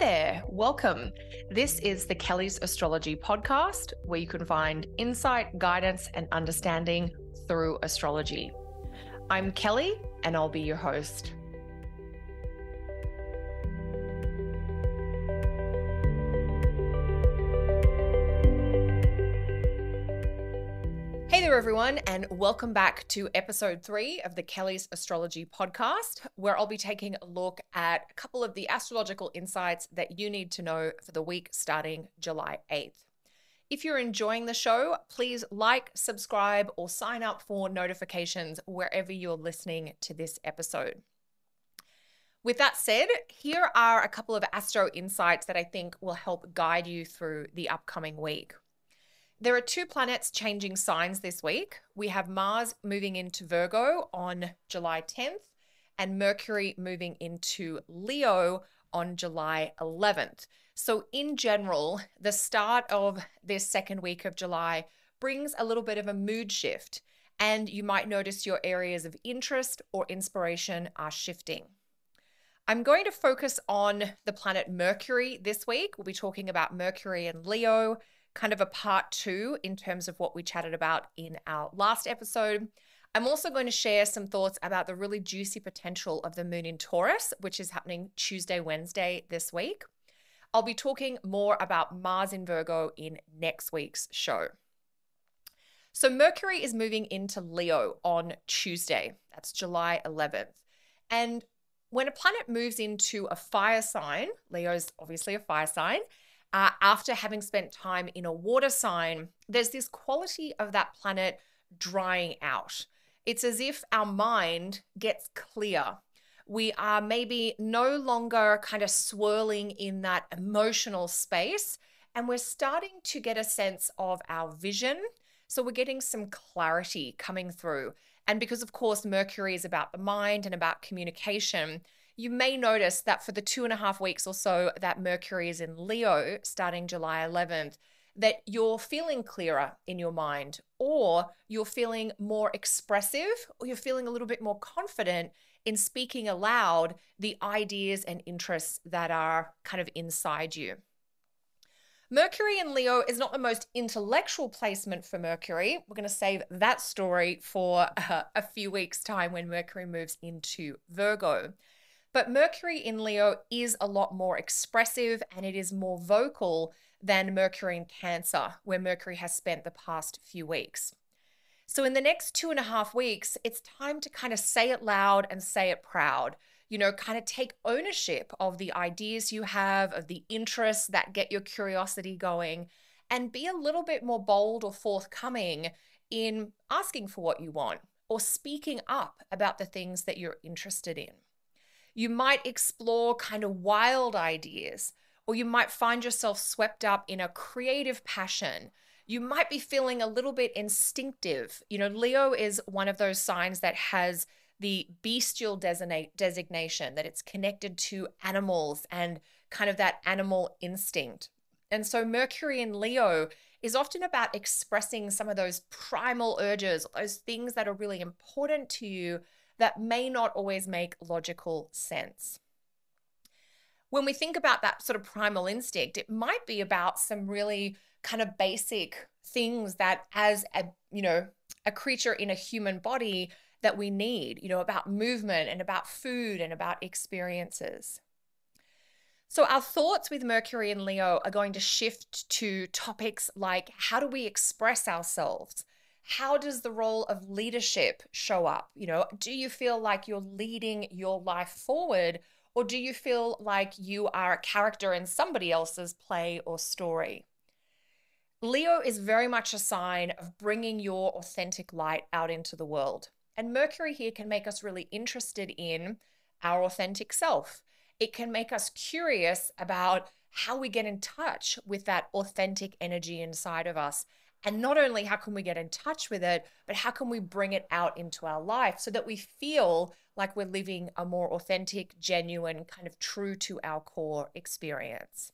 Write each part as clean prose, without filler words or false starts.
there, welcome. This is the Kelly's Astrology podcast, where you can find insight, guidance, and understanding through astrology. I'm Kelly, and I'll be your host. Hey there, everyone, and welcome back to episode 3 of the Kelly's Astrology podcast, where I'll be taking a look at a couple of the astrological insights that you need to know for the week starting July 8th. If you're enjoying the show, please like, subscribe, or sign up for notifications wherever you're listening to this episode. With that said, here are a couple of astro insights that I think will help guide you through the upcoming week. There are 2 planets changing signs this week. We have Mars moving into Virgo on July 10th and Mercury moving into Leo on July 11th. So in general, the start of this second week of July brings a little bit of a mood shift, and you might notice your areas of interest or inspiration are shifting. I'm going to focus on the planet Mercury this week. We'll be talking about Mercury and Leo, kind of a part 2 in terms of what we chatted about in our last episode. I'm also going to share some thoughts about the really juicy potential of the moon in Taurus, which is happening Tuesday, Wednesday this week. I'll be talking more about Mars in Virgo in next week's show. So Mercury is moving into Leo on Tuesday. That's July 11th. And when a planet moves into a fire sign, Leo's obviously a fire sign, after having spent time in a water sign, there's this quality of that planet drying out. It's as if our mind gets clear. We are maybe no longer kind of swirling in that emotional space, and we're starting to get a sense of our vision. So we're getting some clarity coming through. And because, of course, Mercury is about the mind and about communication, you may notice that for the 2.5 weeks or so that Mercury is in Leo starting July 11th, that you're feeling clearer in your mind, or you're feeling more expressive, or you're feeling a little bit more confident in speaking aloud the ideas and interests that are kind of inside you. Mercury in Leo is not the most intellectual placement for Mercury. We're going to save that story for a few weeks' time when Mercury moves into Virgo. But Mercury in Leo is a lot more expressive, and it is more vocal than Mercury in Cancer, where Mercury has spent the past few weeks. So in the next 2.5 weeks, it's time to kind of say it loud and say it proud. You know, kind of take ownership of the ideas you have, of the interests that get your curiosity going, and be a little bit more bold or forthcoming in asking for what you want or speaking up about the things that you're interested in. You might explore kind of wild ideas, or you might find yourself swept up in a creative passion. You might be feeling a little bit instinctive. You know, Leo is one of those signs that has the bestial designation, that it's connected to animals and kind of that animal instinct. And so Mercury in Leo is often about expressing some of those primal urges, those things that are really important to you that may not always make logical sense. When we think about that sort of primal instinct, it might be about some really kind of basic things that as a creature in a human body that we need, about movement and about food and about experiences. So our thoughts with Mercury and Leo are going to shift to topics like, how do we express ourselves? How does the role of leadership show up? Do you feel like you're leading your life forward, or do you feel like you are a character in somebody else's play or story? Leo is very much a sign of bringing your authentic light out into the world. And Mercury here can make us really interested in our authentic self. It can make us curious about how we get in touch with that authentic energy inside of us. And not only how can we get in touch with it, but how can we bring it out into our life so that we feel like we're living a more authentic, genuine, kind of true to our core experience.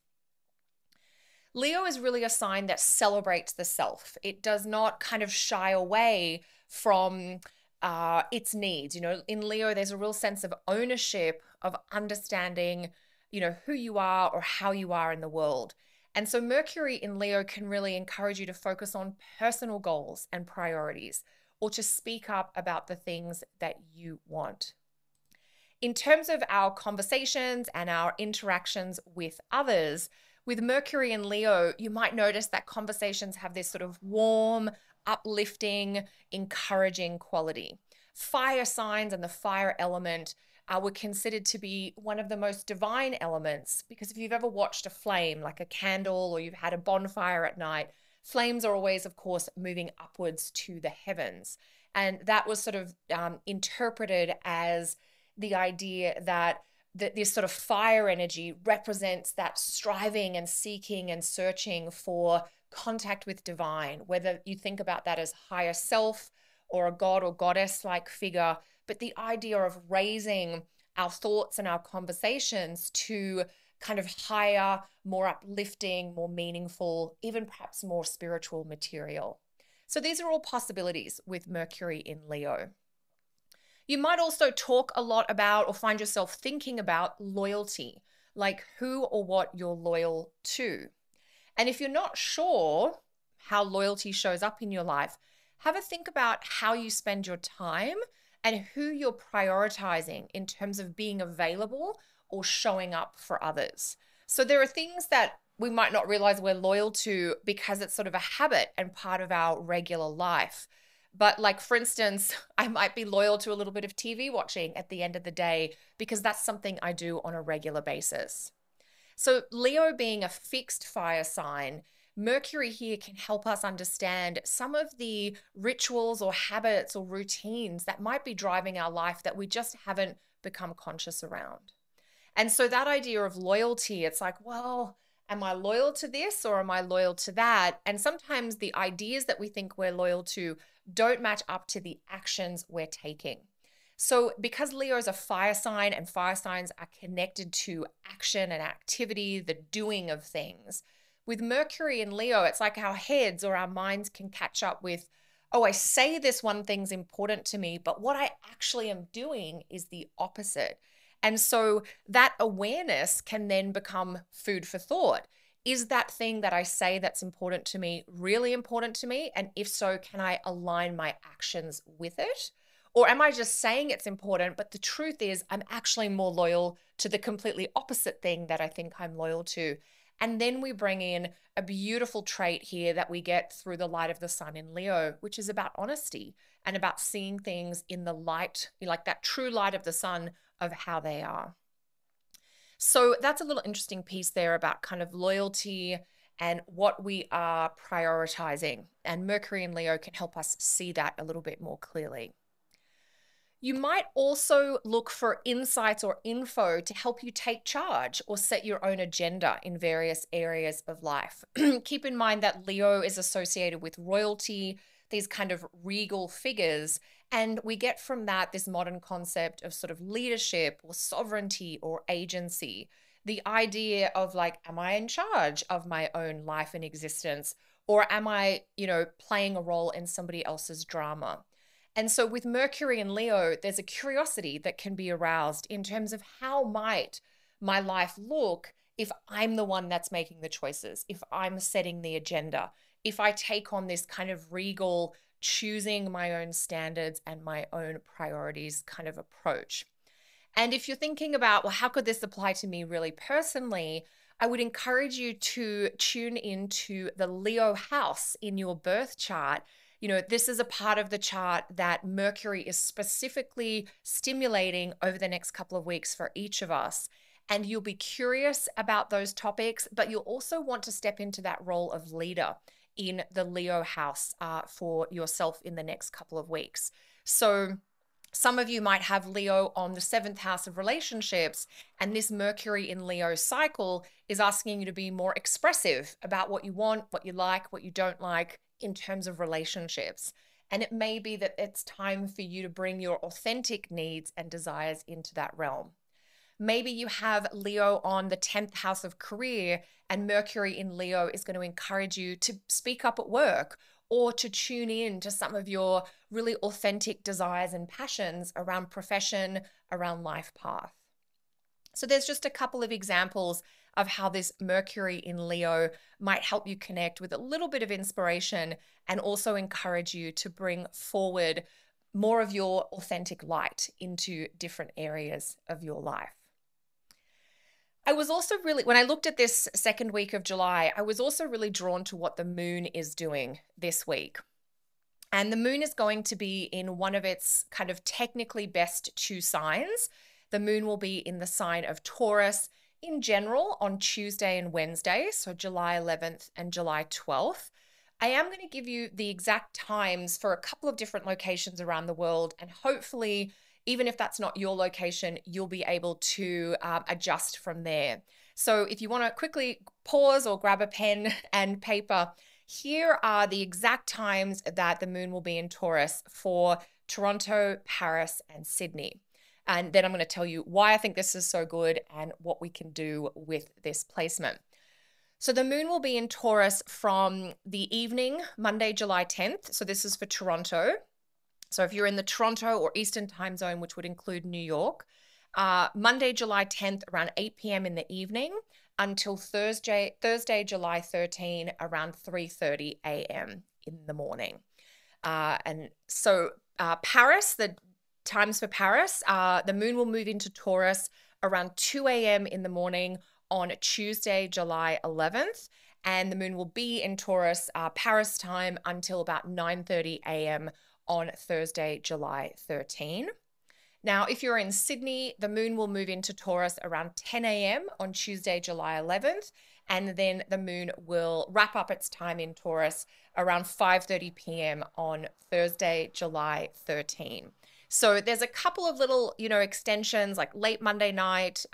Leo is really a sign that celebrates the self. It does not kind of shy away from its needs. In Leo, there's a real sense of ownership, of understanding who you are or how you are in the world. And so Mercury in Leo can really encourage you to focus on personal goals and priorities, or to speak up about the things that you want. In terms of our conversations and our interactions with others, with Mercury and Leo, you might notice that conversations have this sort of warm, uplifting, encouraging quality. Fire signs and the fire element were considered to be one of the most divine elements, because if you've ever watched a flame, like a candle, or you've had a bonfire at night, flames are always, of course, moving upwards to the heavens. And that was sort of interpreted as the idea that this sort of fire energy represents that striving and seeking and searching for contact with divine, whether you think about that as higher self or a god or goddess like figure, but the idea of raising our thoughts and our conversations to kind of higher, more uplifting, more meaningful, even perhaps more spiritual material. So these are all possibilities with Mercury in Leo. You might also talk a lot about, or find yourself thinking about, loyalty, like who or what you're loyal to. And if you're not sure how loyalty shows up in your life, have a think about how you spend your time and who you're prioritizing in terms of being available or showing up for others. So there are things that we might not realize we're loyal to because it's sort of a habit and part of our regular life. But like, for instance, I might be loyal to a little bit of TV watching at the end of the day because that's something I do on a regular basis. So Leo being a fixed fire sign, Mercury here can help us understand some of the rituals or habits or routines that might be driving our life that we just haven't become conscious around. And so that idea of loyalty, it's like, well, am I loyal to this or am I loyal to that? And sometimes the ideas that we think we're loyal to don't match up to the actions we're taking. So because Leo is a fire sign and fire signs are connected to action and activity, the doing of things, with Mercury in Leo, it's like our heads or our minds can catch up with, oh, I say this one thing's important to me, but what I actually am doing is the opposite. And so that awareness can then become food for thought. Is that thing that I say that's important to me really important to me? And if so, can I align my actions with it? Or am I just saying it's important, but the truth is I'm actually more loyal to the completely opposite thing that I think I'm loyal to? And then we bring in a beautiful trait here that we get through the light of the sun in Leo, which is about honesty and about seeing things in the light, like that true light of the sun of how they are. So that's a little interesting piece there about kind of loyalty and what we are prioritizing. And Mercury and Leo can help us see that a little bit more clearly. You might also look for insights or info to help you take charge or set your own agenda in various areas of life. Keep in mind that Leo is associated with royalty, these kind of regal figures, and we get from that this modern concept of sort of leadership or sovereignty or agency. The idea of like, am I in charge of my own life and existence? Or am I, playing a role in somebody else's drama? And so with Mercury and Leo, there's a curiosity that can be aroused in terms of how might my life look if I'm the one that's making the choices, if I'm setting the agenda, if I take on this kind of regal, choosing my own standards and my own priorities kind of approach. And if you're thinking about, well, how could this apply to me really personally? I would encourage you to tune into the Leo house in your birth chart. This is a part of the chart that Mercury is specifically stimulating over the next couple of weeks for each of us. And you'll be curious about those topics, but you'll also want to step into that role of leader in the Leo house for yourself in the next couple of weeks. So some of you might have Leo on the 7th house of relationships, and this Mercury in Leo cycle is asking you to be more expressive about what you want, what you like, what you don't like in terms of relationships. And it may be that it's time for you to bring your authentic needs and desires into that realm. Maybe you have Leo on the 10th house of career, and Mercury in Leo is going to encourage you to speak up at work or to tune in to some of your really authentic desires and passions around profession, around life path. So there's just a couple of examples of how this Mercury in Leo might help you connect with a little bit of inspiration and also encourage you to bring forward more of your authentic light into different areas of your life. I was also really, when I looked at this second week of July, I was also really drawn to what the moon is doing this week. And the moon is going to be in one of its kind of technically best two signs. The moon will be in the sign of Taurus in general on Tuesday and Wednesday, so July 11th and July 12th. I am going to give you the exact times for a couple of different locations around the world, and hopefully, even if that's not your location, you'll be able to adjust from there. So if you want to quickly pause or grab a pen and paper, here are the exact times that the moon will be in Taurus for Toronto, Paris, and Sydney. And then I'm going to tell you why I think this is so good and what we can do with this placement. So the moon will be in Taurus from the evening, Monday, July 10th. So this is for Toronto. So if you're in the Toronto or Eastern time zone, which would include New York, Monday, July 10th, around 8 p.m. in the evening until Thursday, July 13, around 3:30 a.m. in the morning. And so Paris, the times for Paris, the moon will move into Taurus around 2 a.m. in the morning on Tuesday, July 11th. And the moon will be in Taurus, Paris time, until about 9:30 a.m. on Thursday, July 13. Now, if you're in Sydney, the moon will move into Taurus around 10 a.m. on Tuesday, July 11th, and then the moon will wrap up its time in Taurus around 5:30 p.m. on Thursday, July 13. So there's a couple of little, extensions like late Monday night,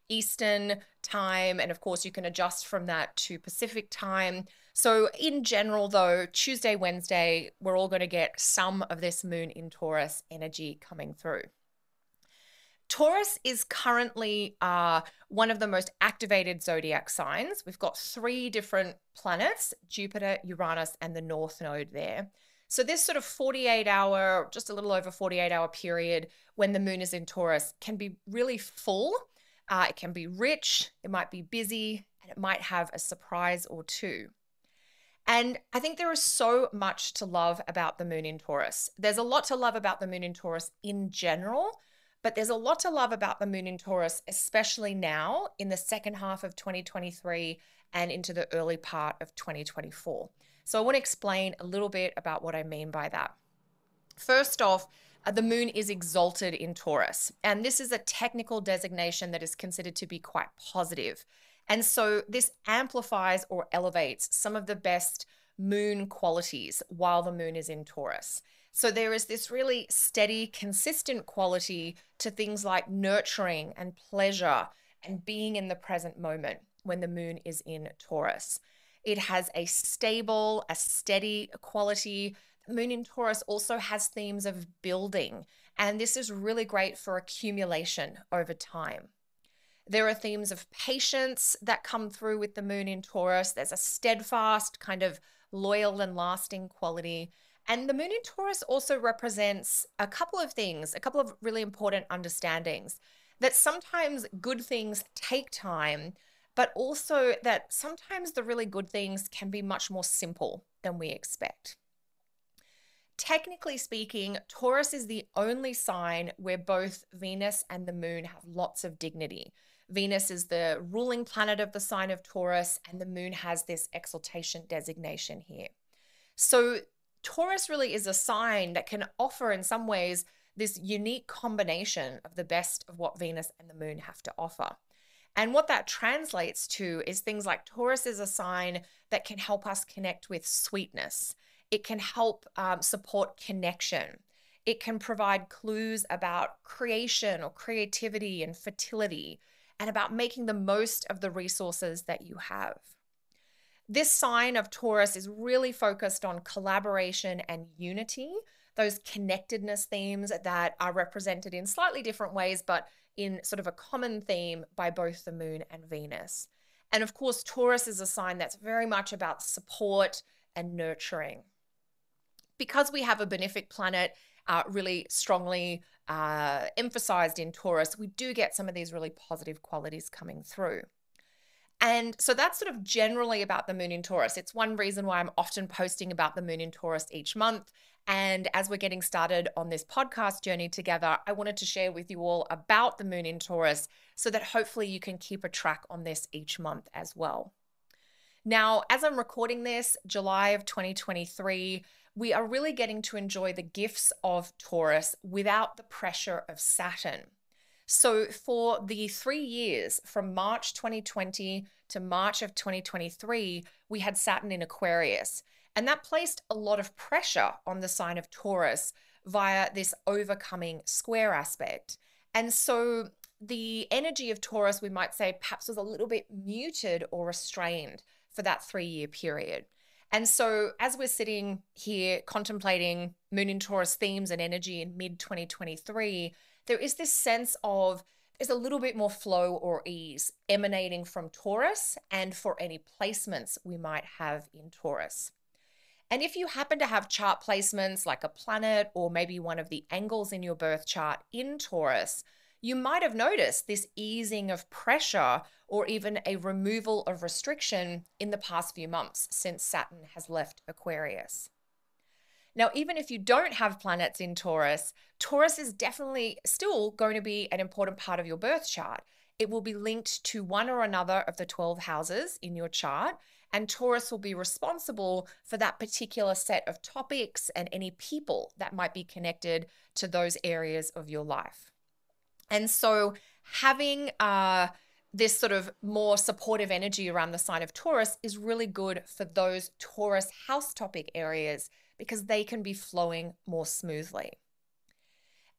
Eastern time, and of course you can adjust from that to Pacific time. So in general though, Tuesday, Wednesday, we're all going to get some of this moon in Taurus energy coming through. Taurus is currently one of the most activated zodiac signs. We've got 3 different planets, Jupiter, Uranus, and the North Node there. So this sort of 48-hour, just a little over 48-hour period when the moon is in Taurus can be really full. It can be rich, it might be busy, and it might have a surprise or two. And I think there is so much to love about the moon in Taurus. There's a lot to love about the moon in Taurus in general, but there's a lot to love about the moon in Taurus, especially now in the second half of 2023 and into the early part of 2024. So I want to explain a little bit about what I mean by that. First off, the moon is exalted in Taurus, and this is a technical designation that is considered to be quite positive. And so this amplifies or elevates some of the best moon qualities while the moon is in Taurus. So there is this really steady, consistent quality to things like nurturing and pleasure and being in the present moment when the moon is in Taurus. It has a stable, a steady quality. The moon in Taurus also has themes of building, and this is really great for accumulation over time. There are themes of patience that come through with the moon in Taurus. There's a steadfast, kind of loyal and lasting quality. And the moon in Taurus also represents a couple of things, a couple of really important understandings, that sometimes good things take time, but also that sometimes the really good things can be much more simple than we expect. Technically speaking, Taurus is the only sign where both Venus and the moon have lots of dignity. Venus is the ruling planet of the sign of Taurus, and the moon has this exaltation designation here. So Taurus really is a sign that can offer in some ways this unique combination of the best of what Venus and the moon have to offer. And what that translates to is things like Taurus is a sign that can help us connect with sweetness. It can help support connection. It can provide clues about creation or creativity and fertility, and about making the most of the resources that you have. This sign of Taurus is really focused on collaboration and unity, those connectedness themes that are represented in slightly different ways, but in sort of a common theme by both the moon and Venus. And of course, Taurus is a sign that's very much about support and nurturing. Because we have a benefic planet really strongly emphasized in Taurus, we do get some of these really positive qualities coming through. And so that's sort of generally about the moon in Taurus. It's one reason why I'm often posting about the moon in Taurus each month. And as we're getting started on this podcast journey together, I wanted to share with you all about the moon in Taurus so that hopefully you can keep a track on this each month as well. Now, as I'm recording this, July of 2023, we are really getting to enjoy the gifts of Taurus without the pressure of Saturn. So for the 3 years from March 2020 to March of 2023, we had Saturn in Aquarius. And that placed a lot of pressure on the sign of Taurus via this overcoming square aspect. And so the energy of Taurus, we might say, perhaps was a little bit muted or restrained for that 3-year period. And so as we're sitting here contemplating moon in Taurus themes and energy in mid-2023, there is this sense of there's a little bit more flow or ease emanating from Taurus and for any placements we might have in Taurus. And if you happen to have chart placements like a planet or maybe one of the angles in your birth chart in Taurus, you might have noticed this easing of pressure or even a removal of restriction in the past few months since Saturn has left Aquarius. Now, even if you don't have planets in Taurus, Taurus is definitely still going to be an important part of your birth chart. It will be linked to one or another of the 12 houses in your chart, and Taurus will be responsible for that particular set of topics and any people that might be connected to those areas of your life. And so having this sort of more supportive energy around the sign of Taurus is really good for those Taurus house topic areas because they can be flowing more smoothly.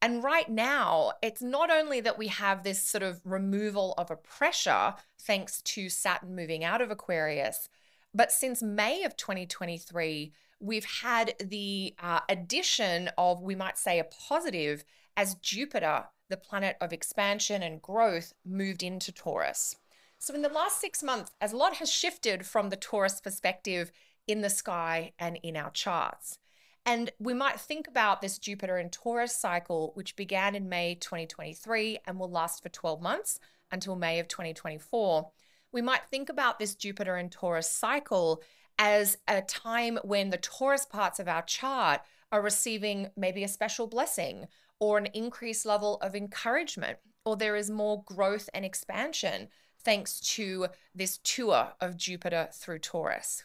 And right now, it's not only that we have this sort of removal of a pressure thanks to Saturn moving out of Aquarius, but since May of 2023, we've had the addition of, we might say, a positive as Jupiter, the planet of expansion and growth, moved into Taurus. So in the last 6 months, as a lot has shifted from the Taurus perspective in the sky and in our charts. And we might think about this Jupiter and Taurus cycle, which began in May 2023 and will last for 12 months until May of 2024. We might think about this Jupiter and Taurus cycle as a time when the Taurus parts of our chart are receiving maybe a special blessing or an increased level of encouragement, or there is more growth and expansion thanks to this tour of Jupiter through Taurus.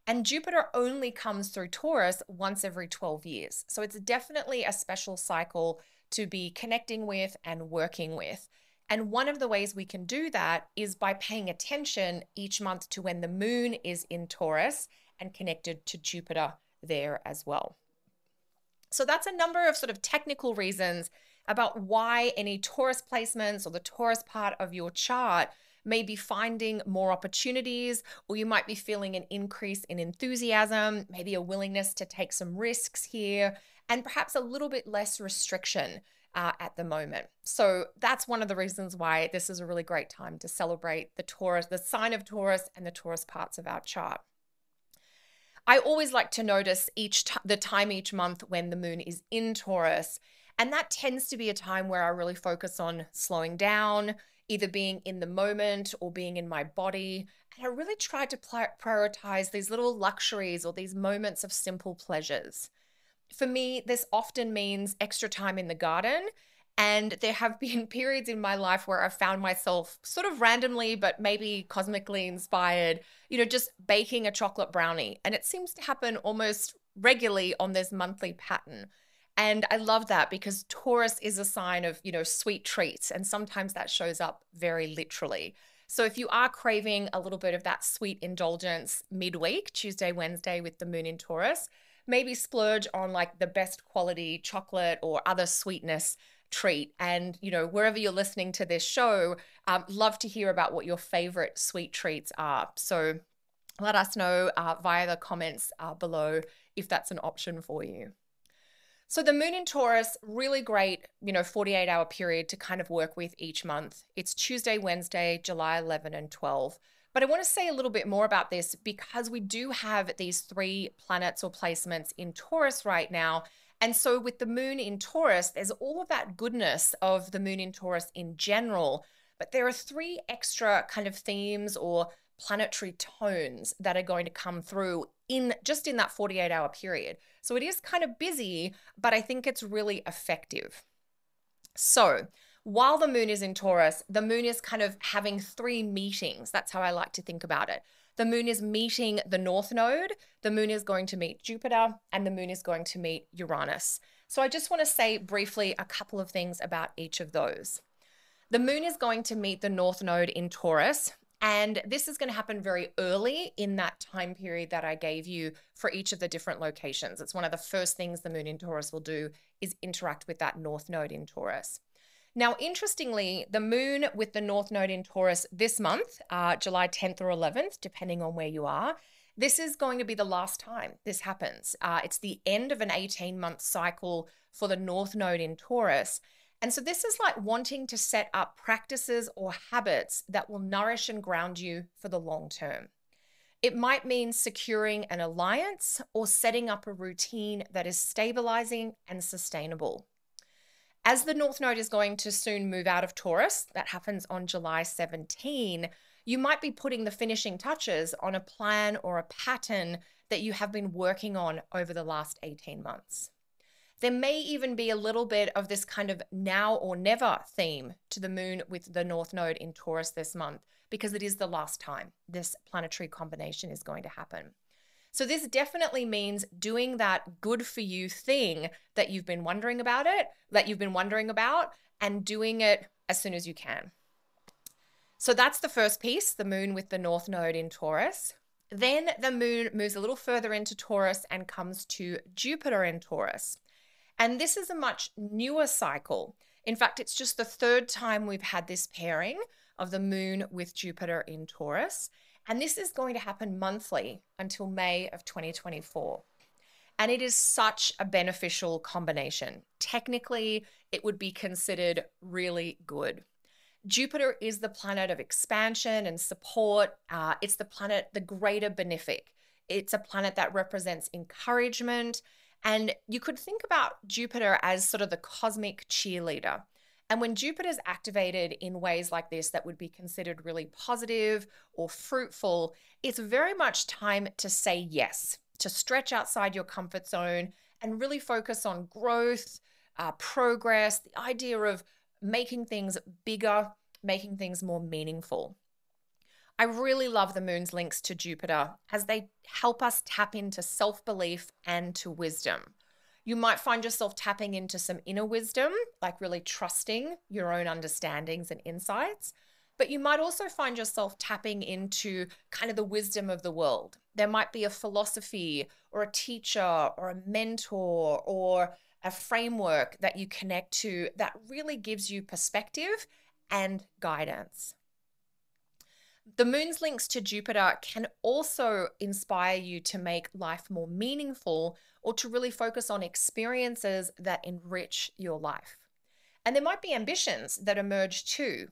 And Jupiter only comes through Taurus once every 12 years. So it's definitely a special cycle to be connecting with and working with. And one of the ways we can do that is by paying attention each month to when the moon is in Taurus and connected to Jupiter there as well. So that's a number of sort of technical reasons about why any Taurus placements or the Taurus part of your chart may be finding more opportunities, or you might be feeling an increase in enthusiasm, maybe a willingness to take some risks here, and perhaps a little bit less restriction at the moment. So that's one of the reasons why this is a really great time to celebrate the Taurus, the sign of Taurus and the Taurus parts of our chart. I always like to notice the time each month when the moon is in Taurus, and that tends to be a time where I really focus on slowing down, either being in the moment or being in my body. And I really try to prioritize these little luxuries or these moments of simple pleasures. For me, this often means extra time in the garden. And there have been periods in my life where I've found myself sort of randomly, but maybe cosmically inspired, just baking a chocolate brownie. And it seems to happen almost regularly on this monthly pattern. And I love that because Taurus is a sign of, sweet treats. And sometimes that shows up very literally. So if you are craving a little bit of that sweet indulgence midweek, Tuesday, Wednesday with the moon in Taurus, maybe splurge on like the best quality chocolate or other sweetness treat. And, wherever you're listening to this show, love to hear about what your favorite sweet treats are. So let us know via the comments below if that's an option for you. So the moon in Taurus, really great, 48-hour period to kind of work with each month. It's Tuesday, Wednesday, July 11 and 12. But I want to say a little bit more about this because we do have these 3 planets or placements in Taurus right now, And so with the moon in Taurus, there's all of that goodness of the moon in Taurus in general, but there are three extra kind of themes or planetary tones that are going to come through in just in that 48-hour period. So it is kind of busy, but I think it's really effective. So while the moon is in Taurus, the moon is kind of having three meetings. That's how I like to think about it. The moon is meeting the North Node, the moon is going to meet Jupiter, and the moon is going to meet Uranus. So I just want to say briefly a couple of things about each of those. The moon is going to meet the North Node in Taurus, and this is going to happen very early in that time period that I gave you for each of the different locations. It's one of the first things the moon in Taurus will do is interact with that North Node in Taurus. Now, interestingly, the moon with the North Node in Taurus this month, July 10th or 11th, depending on where you are, this is going to be the last time this happens. It's the end of an 18-month cycle for the North Node in Taurus. And so this is like wanting to set up practices or habits that will nourish and ground you for the long term. It might mean securing an alliance or setting up a routine that is stabilizing and sustainable. As the North Node is going to soon move out of Taurus, that happens on July 17, you might be putting the finishing touches on a plan or a pattern that you have been working on over the last 18 months. There may even be a little bit of this kind of now or never theme to the moon with the North Node in Taurus this month, because it is the last time this planetary combination is going to happen. So this definitely means doing that good for you thing that you've been wondering about and doing it as soon as you can. So that's the first piece, the moon with the North Node in Taurus. Then the moon moves a little further into Taurus and comes to Jupiter in Taurus. And this is a much newer cycle. In fact, it's just the third time we've had this pairing of the moon with Jupiter in Taurus. And this is going to happen monthly until May of 2024. And it is such a beneficial combination. Technically, it would be considered really good. Jupiter is the planet of expansion and support. It's the planet, the greater benefic. It's a planet that represents encouragement. And you could think about Jupiter as sort of the cosmic cheerleader. And when Jupiter's activated in ways like this that would be considered really positive or fruitful, it's very much time to say yes, to stretch outside your comfort zone and really focus on growth, progress, the idea of making things bigger, making things more meaningful. I really love the moon's links to Jupiter as they help us tap into self-belief and to wisdom. You might find yourself tapping into some inner wisdom, like really trusting your own understandings and insights. But you might also find yourself tapping into kind of the wisdom of the world. There might be a philosophy or a teacher or a mentor or a framework that you connect to that really gives you perspective and guidance. The moon's links to Jupiter can also inspire you to make life more meaningful or to really focus on experiences that enrich your life. And there might be ambitions that emerge too.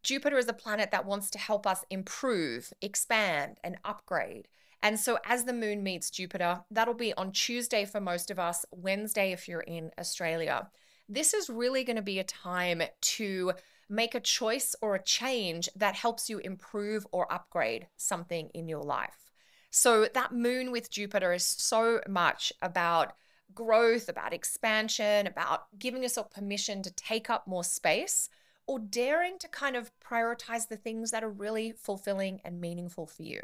Jupiter is a planet that wants to help us improve, expand, and upgrade. And so as the moon meets Jupiter, that'll be on Tuesday for most of us, Wednesday if you're in Australia. This is really going to be a time to make a choice or a change that helps you improve or upgrade something in your life. So that moon with Jupiter is so much about growth, about expansion, about giving yourself permission to take up more space or daring to kind of prioritize the things that are really fulfilling and meaningful for you.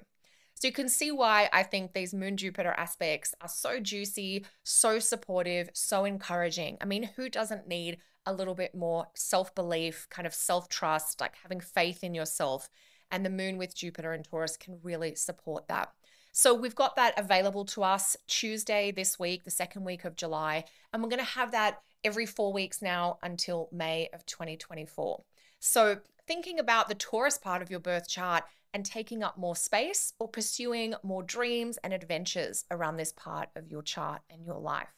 So you can see why I think these moon-Jupiter aspects are so juicy, so supportive, so encouraging. I mean, who doesn't need a little bit more self-belief, kind of self-trust, like having faith in yourself? And the moon with Jupiter and Taurus can really support that. So we've got that available to us Tuesday this week, the second week of July, and we're going to have that every 4 weeks now until May of 2024. So thinking about the Taurus part of your birth chart and taking up more space or pursuing more dreams and adventures around this part of your chart and your life.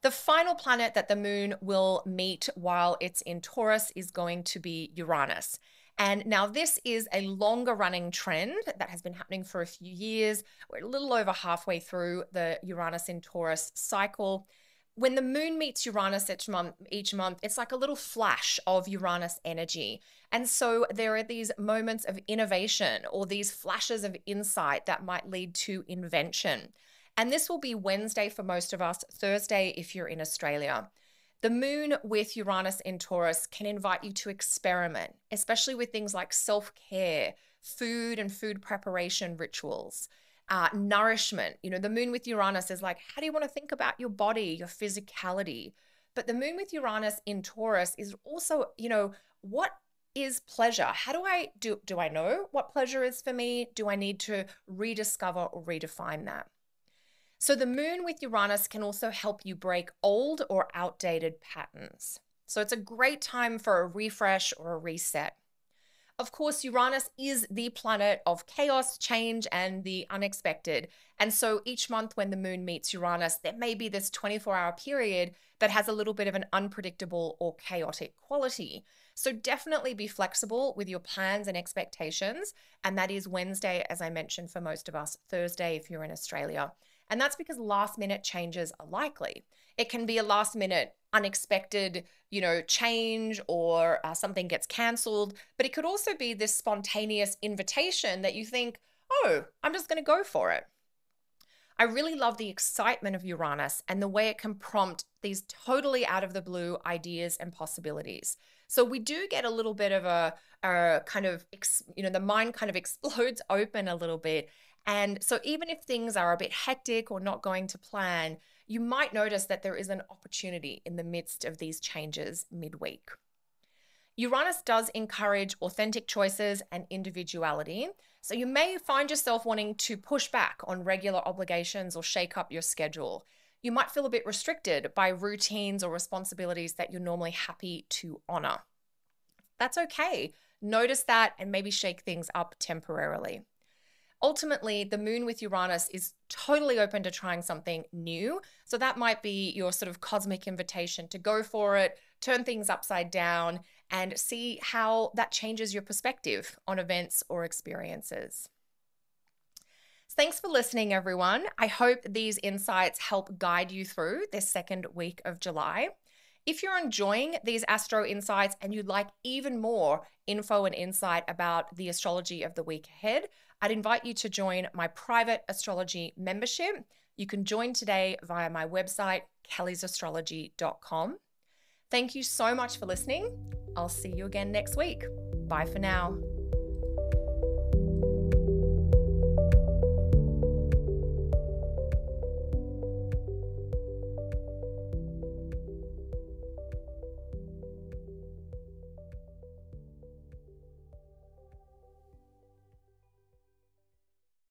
The final planet that the moon will meet while it's in Taurus is going to be Uranus. And now this is a longer running trend that has been happening for a few years. We're a little over halfway through the Uranus in Taurus cycle. When the moon meets Uranus each month, it's like a little flash of Uranus energy. And so there are these moments of innovation or these flashes of insight that might lead to invention. And this will be Wednesday for most of us, Thursday if you're in Australia. The moon with Uranus in Taurus can invite you to experiment, especially with things like self-care, food and food preparation rituals, nourishment. The moon with Uranus is like, how do you want to think about your body, your physicality? But the moon with Uranus in Taurus is also, what is pleasure? How do I know what pleasure is for me? Do I need to rediscover or redefine that? So the moon with Uranus can also help you break old or outdated patterns. So it's a great time for a refresh or a reset. Of course, Uranus is the planet of chaos, change, and the unexpected. And so each month when the moon meets Uranus, there may be this 24-hour period that has a little bit of an unpredictable or chaotic quality. So definitely be flexible with your plans and expectations. And that is Wednesday, as I mentioned, for most of us, Thursday if you're in Australia. And that's because last minute changes are likely. It can be a last minute unexpected, change or something gets canceled, but it could also be this spontaneous invitation that you think, oh, I'm just going to go for it. I really love the excitement of Uranus and the way it can prompt these totally out of the blue ideas and possibilities. So we do get a little bit of a kind of, the mind kind of explodes open a little bit. And so even if things are a bit hectic or not going to plan, you might notice that there is an opportunity in the midst of these changes midweek. Uranus does encourage authentic choices and individuality. So you may find yourself wanting to push back on regular obligations or shake up your schedule. You might feel a bit restricted by routines or responsibilities that you're normally happy to honor. That's okay. Notice that and maybe shake things up temporarily. Ultimately, the moon with Uranus is totally open to trying something new. So that might be your sort of cosmic invitation to go for it, turn things upside down, and see how that changes your perspective on events or experiences. Thanks for listening, everyone. I hope these insights help guide you through this second week of July. If you're enjoying these astro insights and you'd like even more info and insight about the astrology of the week ahead, I'd invite you to join my private astrology membership. You can join today via my website, kellysastrology.com. Thank you so much for listening. I'll see you again next week. Bye for now.